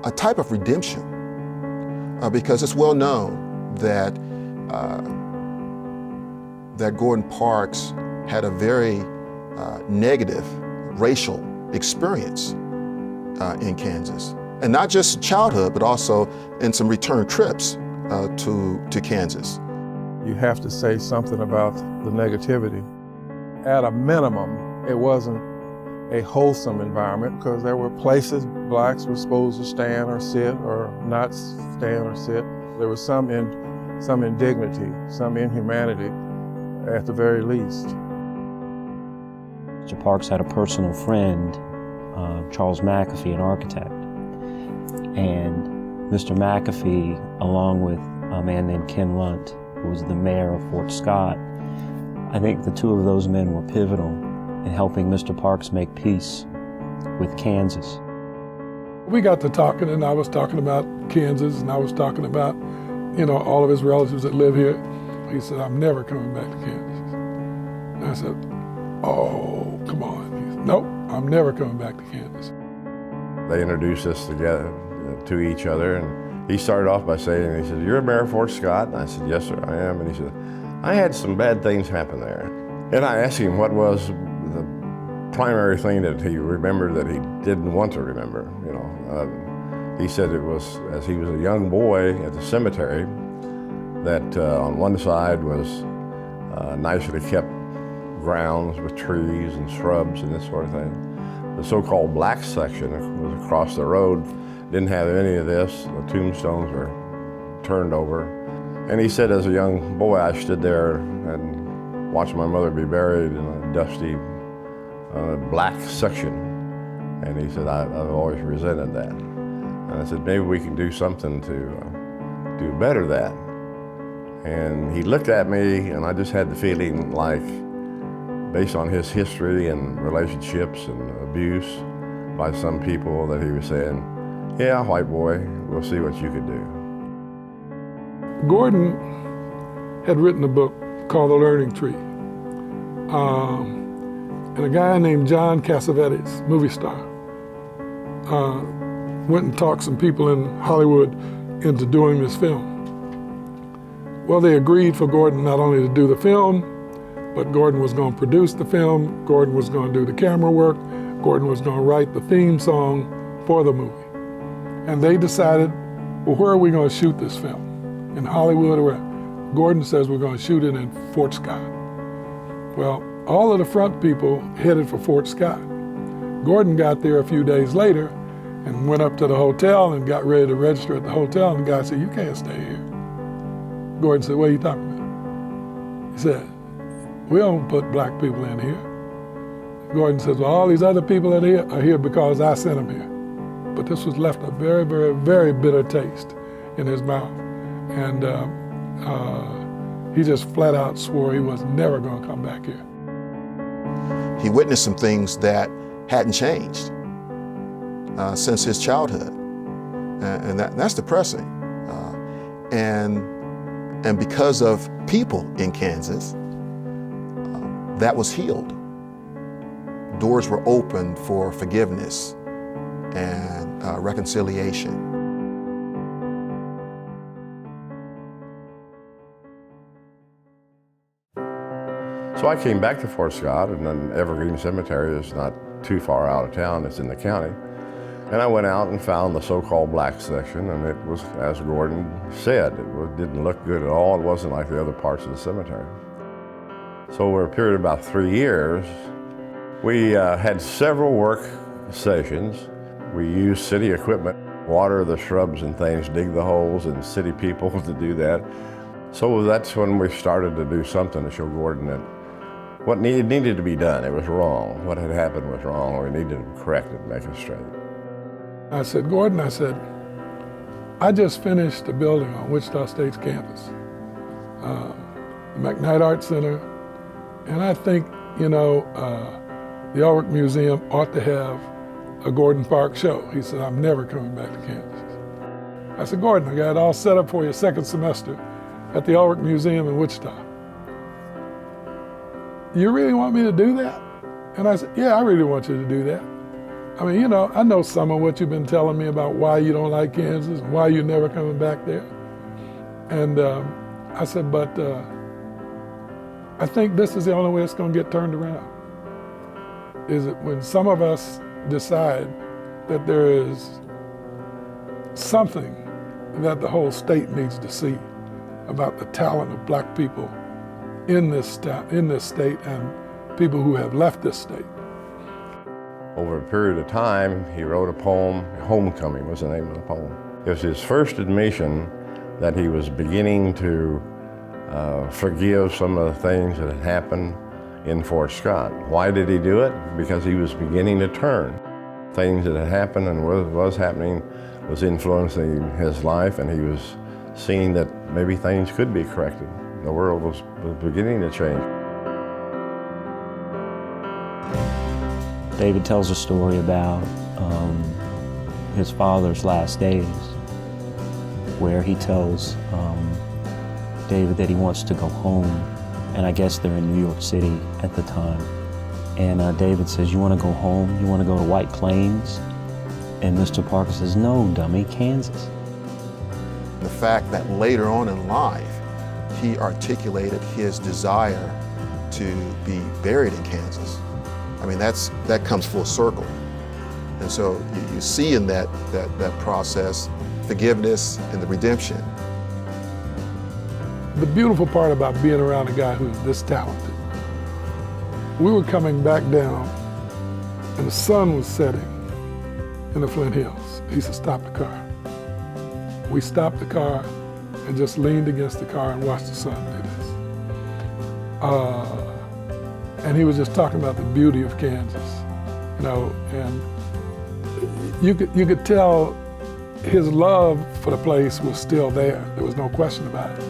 A type of redemption, because it's well known that that Gordon Parks had a very negative racial experience in Kansas, and not just childhood, but also in some return trips to Kansas. You have to say something about the negativity. At a minimum, it wasn't a wholesome environment because there were places blacks were supposed to stand or sit or not stand or sit. There was some indignity, some inhumanity at the very least. Mr. Parks had a personal friend, Charles McAfee, an architect. And Mr. McAfee, along with a man named Ken Lunt, who was the mayor of Fort Scott, I think the two of those men were pivotal in helping Mr. Parks make peace with Kansas. We got to talking, and I was talking about Kansas, and I was talking about, all of his relatives that live here. He said, "I'm never coming back to Kansas." And I said, "Oh, come on." He said, "Nope, I'm never coming back to Kansas." They introduced us together to each other, and he started off by saying, he said, "You're Mayor of Fort Scott?" And I said, "Yes, sir, I am." And he said, "I had some bad things happen there." And I asked him what was the primary thing that he remembered that he didn't want to remember. He said it was as he was a young boy at the cemetery that on one side was nicely kept grounds with trees and shrubs and this sort of thing. The so-called black section was across the road, didn't have any of this. The tombstones were turned over. And he said as a young boy I stood there and watched my mother be buried in a dusty black section. And he said, I've always resented that. And I said, maybe we can do something to do better that. And he looked at me, and I just had the feeling like, based on his history and relationships and abuse by some people, that he was saying, yeah, white boy, we'll see what you could do. Gordon had written a book called The Learning Tree. And a guy named John Cassavetes, movie star, went and talked some people in Hollywood into doing this film. Well, they agreed for Gordon not only to do the film, but Gordon was going to produce the film, Gordon was going to do the camera work, Gordon was going to write the theme song for the movie. And they decided, well, where are we going to shoot this film? In Hollywood or where? Gordon says we're going to shoot it in Fort Scott. Well, all of the front people headed for Fort Scott. Gordon got there a few days later and went up to the hotel and got ready to register at the hotel, and the guy said, you can't stay here. Gordon said, what are you talking about? He said, we don't put black people in here. Gordon says, well, all these other people are here because I sent them here. But this was left a very, very, very bitter taste in his mouth. And he just flat out swore he was never going to come back here. He witnessed some things that hadn't changed since his childhood, and that's depressing. And because of people in Kansas, that was healed. Doors were opened for forgiveness and reconciliation. So I came back to Fort Scott, and then Evergreen Cemetery is not too far out of town, it's in the county. And I went out and found the so-called black section, and it was, as Gordon said, it didn't look good at all. It wasn't like the other parts of the cemetery. So over a period of about 3 years, we had several work sessions. We used city equipment, water the shrubs and things, dig the holes, and city people to do that. So that's when we started to do something to show Gordon that what needed to be done. It was wrong. What had happened was wrong. We needed to correct it, make it straight. I said, Gordon, I said, I just finished a building on Wichita State's campus, the McKnight Art Center, and I think, the Ulrich Museum ought to have a Gordon Parks show. He said, I'm never coming back to Kansas. I said, Gordon, I got it all set up for your second semester. at the Art Museum in Wichita. You really want me to do that? And I said, yeah, I really want you to do that. I mean, you know, I know some of what you've been telling me about why you don't like Kansas, and why you're never coming back there. And I said, but I think this is the only way it's going to get turned around. Is it when some of us decide that there is something that the whole state needs to see about the talent of black people in this state and people who have left this state. Over a period of time, he wrote a poem. Homecoming was the name of the poem. It was his first admission that he was beginning to forgive some of the things that had happened in Fort Scott. Why did he do it? Because he was beginning to turn. Things that had happened and was happening was influencing his life, and he was seeing that maybe things could be corrected. The world was beginning to change. David tells a story about his father's last days, where he tells David that he wants to go home, and I guess they're in New York City at the time. And David says, you want to go home? You want to go to White Plains? And Mr. Parker says, no, dummy, Kansas. The fact that later on in life, he articulated his desire to be buried in Kansas. I mean, that comes full circle. And so you see in that process forgiveness and the redemption. The beautiful part about being around a guy who's this talented, we were coming back down and the sun was setting in the Flint Hills. He said, stop the car. We stopped the car and just leaned against the car and watched the sun do this. And he was just talking about the beauty of Kansas, you know, and you could tell his love for the place was still there. There was no question about it.